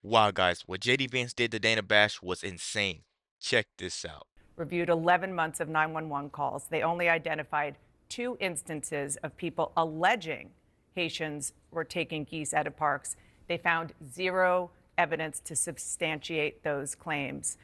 Wow, guys, what JD Vance did to Dana Bash was insane. Check this out. Reviewed 11 months of 911 calls. They only identified 2 instances of people alleging Haitians were taking geese out of parks. They found zero evidence to substantiate those claims.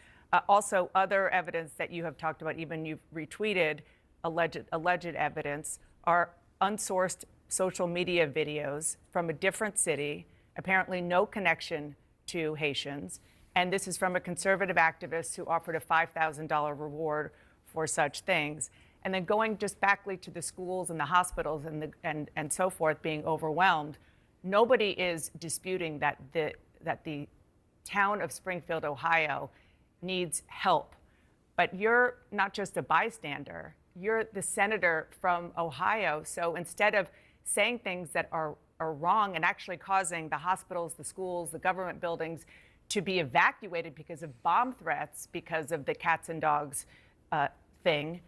Also, other evidence that you have talked about, even you've retweeted alleged evidence, are unsourced social media videos from a different city, apparently no connection to Haitians. And this is from a conservative activist who offered a $5,000 reward for such things. And then going just backly to the schools and the hospitals and so forth being overwhelmed, nobody is disputing that the town of Springfield, Ohio, needs help. But you're not just a bystander, you're the senator from Ohio. So instead of saying things that are wrong and actually causing the hospitals, the schools, the government buildings to be evacuated because of bomb threats, because of the cats and dogs thing,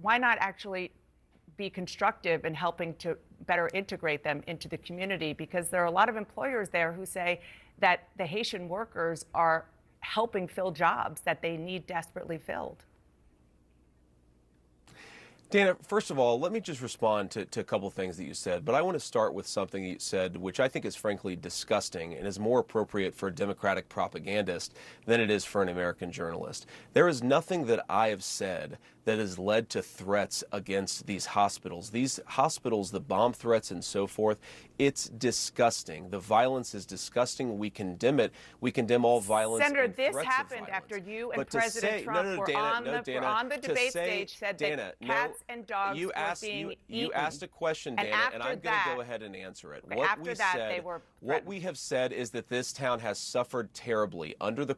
why not actually be constructive in helping to better integrate them into the community? Because there are a lot of employers there who say that the Haitian workers are helping fill jobs that they need desperately filled. Dana, first of all, let me just respond to a couple of things that you said, but I want to start with something you said, which I think is frankly disgusting and is more appropriate for a Democratic propagandist than it is for an American journalist. There is nothing that I have said that has led to threats against these hospitals. These hospitals, the bomb threats and so forth, it's disgusting. The violence is disgusting. We condemn it. We condemn all violence. Senator, and this threats happened of violence. after you and But to President say, Trump no, no, were, Dana, on the debate stage, said Dana, that cats and dogs were being eaten. You asked a question, Dana, and I'm going to go ahead and answer it. What we have said is that this town has suffered terribly under the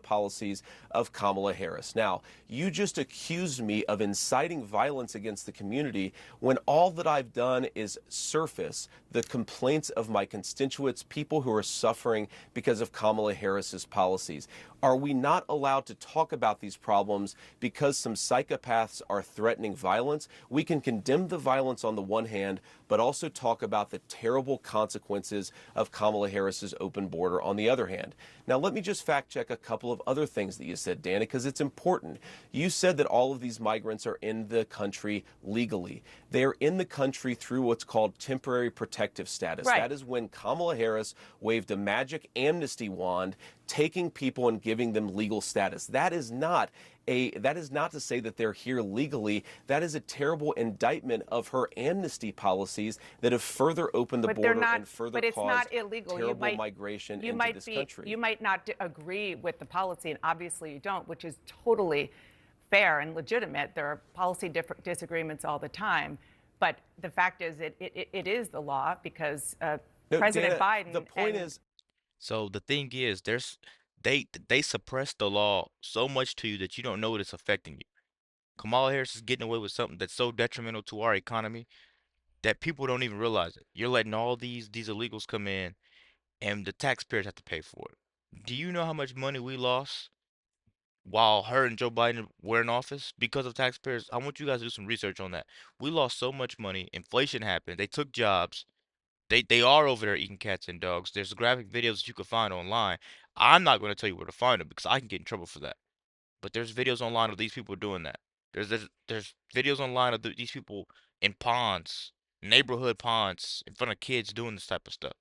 policies of Kamala Harris. Now, you just accused me of inciting violence against the community when all that I've done is surface the complaints of my constituents, people who are suffering because of Kamala Harris's policies. Are we not allowed to talk about these problems because some psychopaths are threatening violence? We can condemn the violence on the one hand, but also talk about the terrible consequences of Kamala Harris's open border on the other hand. Now, let me just fact check a couple of other things that you said, Dana, because it's important. You said that all of these migrants are in the country legally. They are in the country through what's called temporary protective status. Right. That is when Kamala Harris waved a magic amnesty wand, taking people and giving them legal status. That is not to say that they're here legally. That is a terrible indictment of her amnesty policies that have further opened the border and further caused terrible migration into this country. You might not agree with the policy, and obviously you don't, which is totally fair and legitimate. There are policy disagreements all the time. But the fact is, it is the law because President Biden. The point is. So the thing is, they suppress the law so much to you that you don't know it's affecting you. Kamala Harris is getting away with something that's so detrimental to our economy that people don't even realize it. You're letting all these illegals come in, and the taxpayers have to pay for it. Do you know how much money we lost while her and Joe Biden were in office because of taxpayers? I want you guys to do some research on that. We lost so much money. Inflation happened. They took jobs. They are over there eating cats and dogs. There's graphic videos that you can find online. I'm not going to tell you where to find them because I can get in trouble for that. But there's videos online of these people doing that. There's videos online of these people in ponds, neighborhood ponds, in front of kids doing this type of stuff.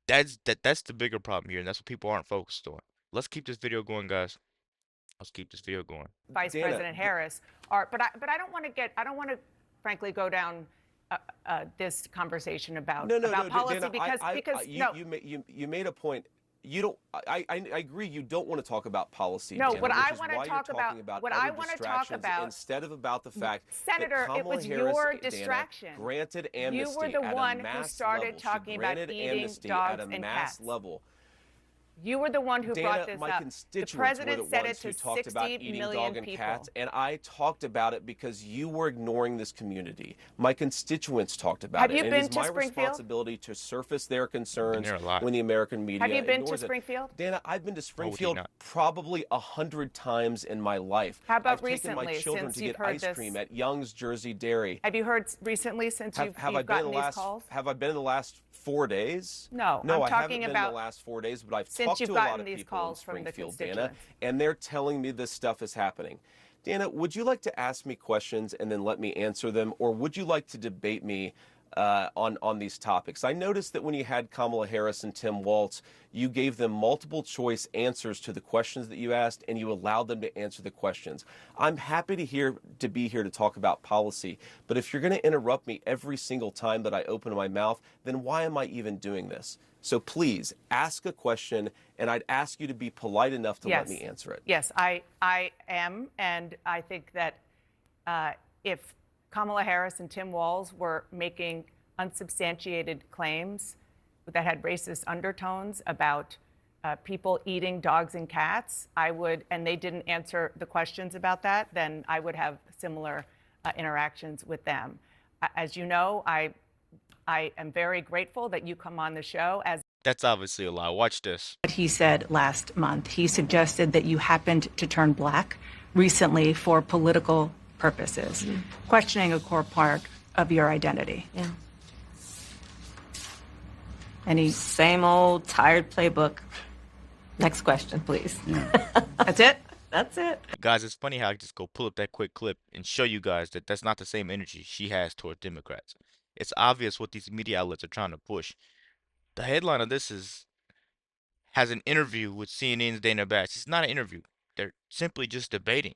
That's the bigger problem here, and that's what people aren't focused on. Let's keep this video going, guys. Let's keep this video going. Vice President Harris are, but I don't want to frankly go down this conversation about policy Dana, because you made a point. You don't. I agree. You don't want to talk about policy. No, Dana, what I want to talk about instead of about the fact Senator, that it was Harris, your distraction. Dana, granted amnesty. You were the one who at a mass started level. talking about eating amnesty dogs at a and mass cats. level. You were the one who Dana, brought this my up. constituents The president were the said ones it to who talked 60 about eating million dog and people. cats, and I talked about it because you were ignoring this community. My constituents talked about it. Have you been to my Springfield? responsibility to surface their concerns there a lot. when the American media Have you been to ignores it. Springfield? Dana, I've been to Why would he Springfield not? probably 100 times in my life. How about I've taken my recently, children since to you've get heard ice this? cream at Young's Jersey Dairy. Have you heard recently since you've gotten these calls? Have I been in the last 4 days? No, no, I'm I haven't talking been about in the last 4 days, but I've since talked you've to a lot gotten of these people calls in from the Springfield, Dana, constituents. and they're telling me this stuff is happening. Dana, would you like to ask me questions and then let me answer them, or would you like to debate me on these topics? I noticed that when you had Kamala Harris and Tim Walz, you gave them multiple choice answers to the questions that you asked, and you allowed them to answer the questions. I'm happy to be here to talk about policy, but if you're going to interrupt me every single time that I open my mouth, then why am I even doing this? So please ask a question, and I'd ask you to be polite enough to let me answer it. Yes, I am, and I think that if Kamala Harris and Tim Walz were making unsubstantiated claims that had racist undertones about people eating dogs and cats, and they didn't answer the questions about that, then I would have similar interactions with them. As you know, I am very grateful that you come on the show. That's obviously a lie. Watch this. What he said last month. He suggested that you happened to turn black recently for political purposes, questioning a core part of your identity. Yeah. Any Same old tired playbook. Next question, please. That's it? That's it. Guys, it's funny how I just go pull up that quick clip and show you guys that that's not the same energy she has toward Democrats. It's obvious what these media outlets are trying to push. The headline of this has an interview with CNN's Dana Bash. It's not an interview. They're simply just debating.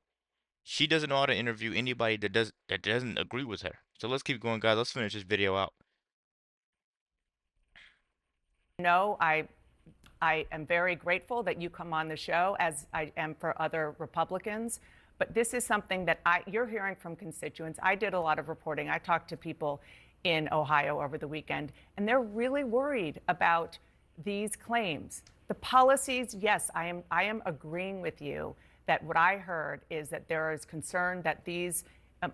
She doesn't know how to interview anybody that doesn't agree with her. So let's keep going, guys. Let's finish this video out. No, I am very grateful that you come on the show, as I am for other Republicans. But this is something that you're hearing from constituents. I did a lot of reporting. I talked to people in Ohio over the weekend, and they're really worried about these claims. The policies, yes, I am agreeing with you that what I heard is that there is concern that these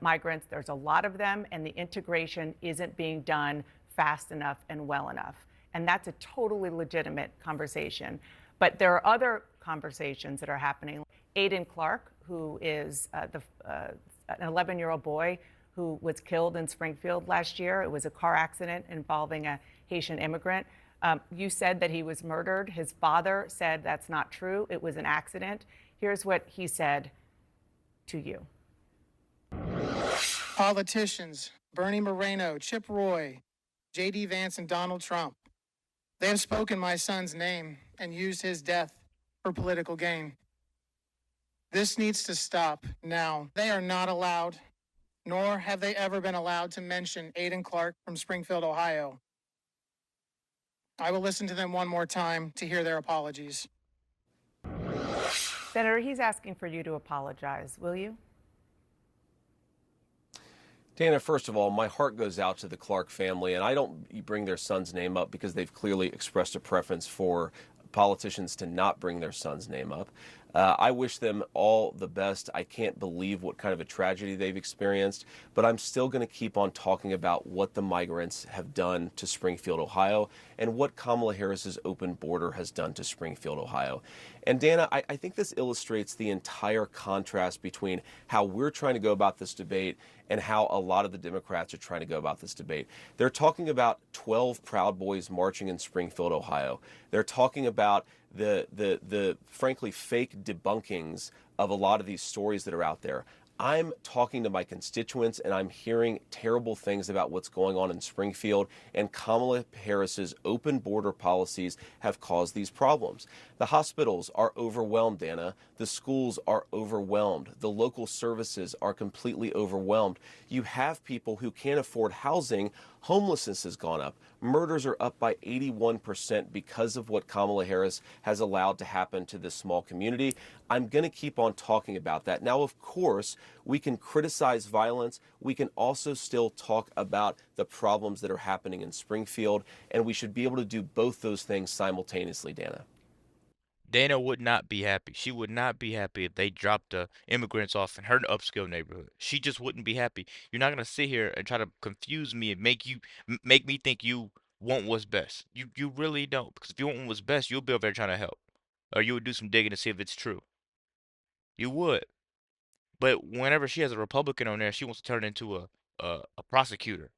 migrants, there's a lot of them, and the integration isn't being done fast enough and well enough. And that's a totally legitimate conversation. But there are other conversations that are happening. Aiden Clark, who is an 11-year-old boy who was killed in Springfield last year. It was a car accident involving a Haitian immigrant. You said that he was murdered. His father said that's not true. It was an accident. Here's what he said to you. Politicians, Bernie Moreno, Chip Roy, J.D. Vance, and Donald Trump, they have spoken my son's name and used his death for political gain. This needs to stop now. They are not allowed, nor have they ever been allowed to mention Aiden Clark from Springfield, Ohio. I will listen to them one more time to hear their apologies. Senator, he's asking for you to apologize. Will you? Dana, first of all, my heart goes out to the Clark family, and I don't bring their son's name up because they've clearly expressed a preference for politicians to not bring their son's name up. I wish them all the best. I can't believe what kind of a tragedy they've experienced, but I'm still going to keep on talking about what the migrants have done to Springfield, Ohio, and what Kamala Harris's open border has done to Springfield, Ohio. And Dana, I think this illustrates the entire contrast between how we're trying to go about this debate and how a lot of the Democrats are trying to go about this debate. They're talking about 12 Proud Boys marching in Springfield, Ohio. They're talking about the frankly fake debunkings of a lot of these stories that are out there. I'm talking to my constituents, and I'm hearing terrible things about what's going on in Springfield, and Kamala Harris's open border policies have caused these problems. The hospitals are overwhelmed, Dana. The schools are overwhelmed. The local services are completely overwhelmed. You have people who can't afford housing. Homelessness has gone up. Murders are up by 81% because of what Kamala Harris has allowed to happen to this small community. I'm going to keep on talking about that. Now, of course, we can criticize violence. We can also still talk about the problems that are happening in Springfield, and we should be able to do both those things simultaneously, Dana. Dana would not be happy. She would not be happy if they dropped the immigrants off in her upscale neighborhood. She just wouldn't be happy. You're not gonna sit here and try to confuse me and make me think you want what's best. You really don't. Because if you want what's best, you'll be over there trying to help, or you would do some digging to see if it's true. You would. But whenever she has a Republican on there, she wants to turn it into a prosecutor.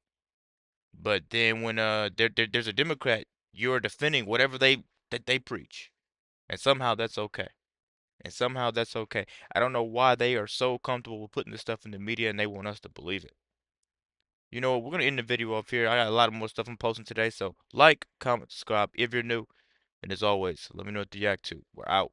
But then when there's a Democrat, you're defending whatever they preach, and somehow that's okay. And somehow that's okay. I don't know why they are so comfortable with putting this stuff in the media and they want us to believe it. You know what? We're gonna end the video off here. I got a lot of more stuff I'm posting today, so like, comment, subscribe if you're new, and as always, let me know what to react to. We're out.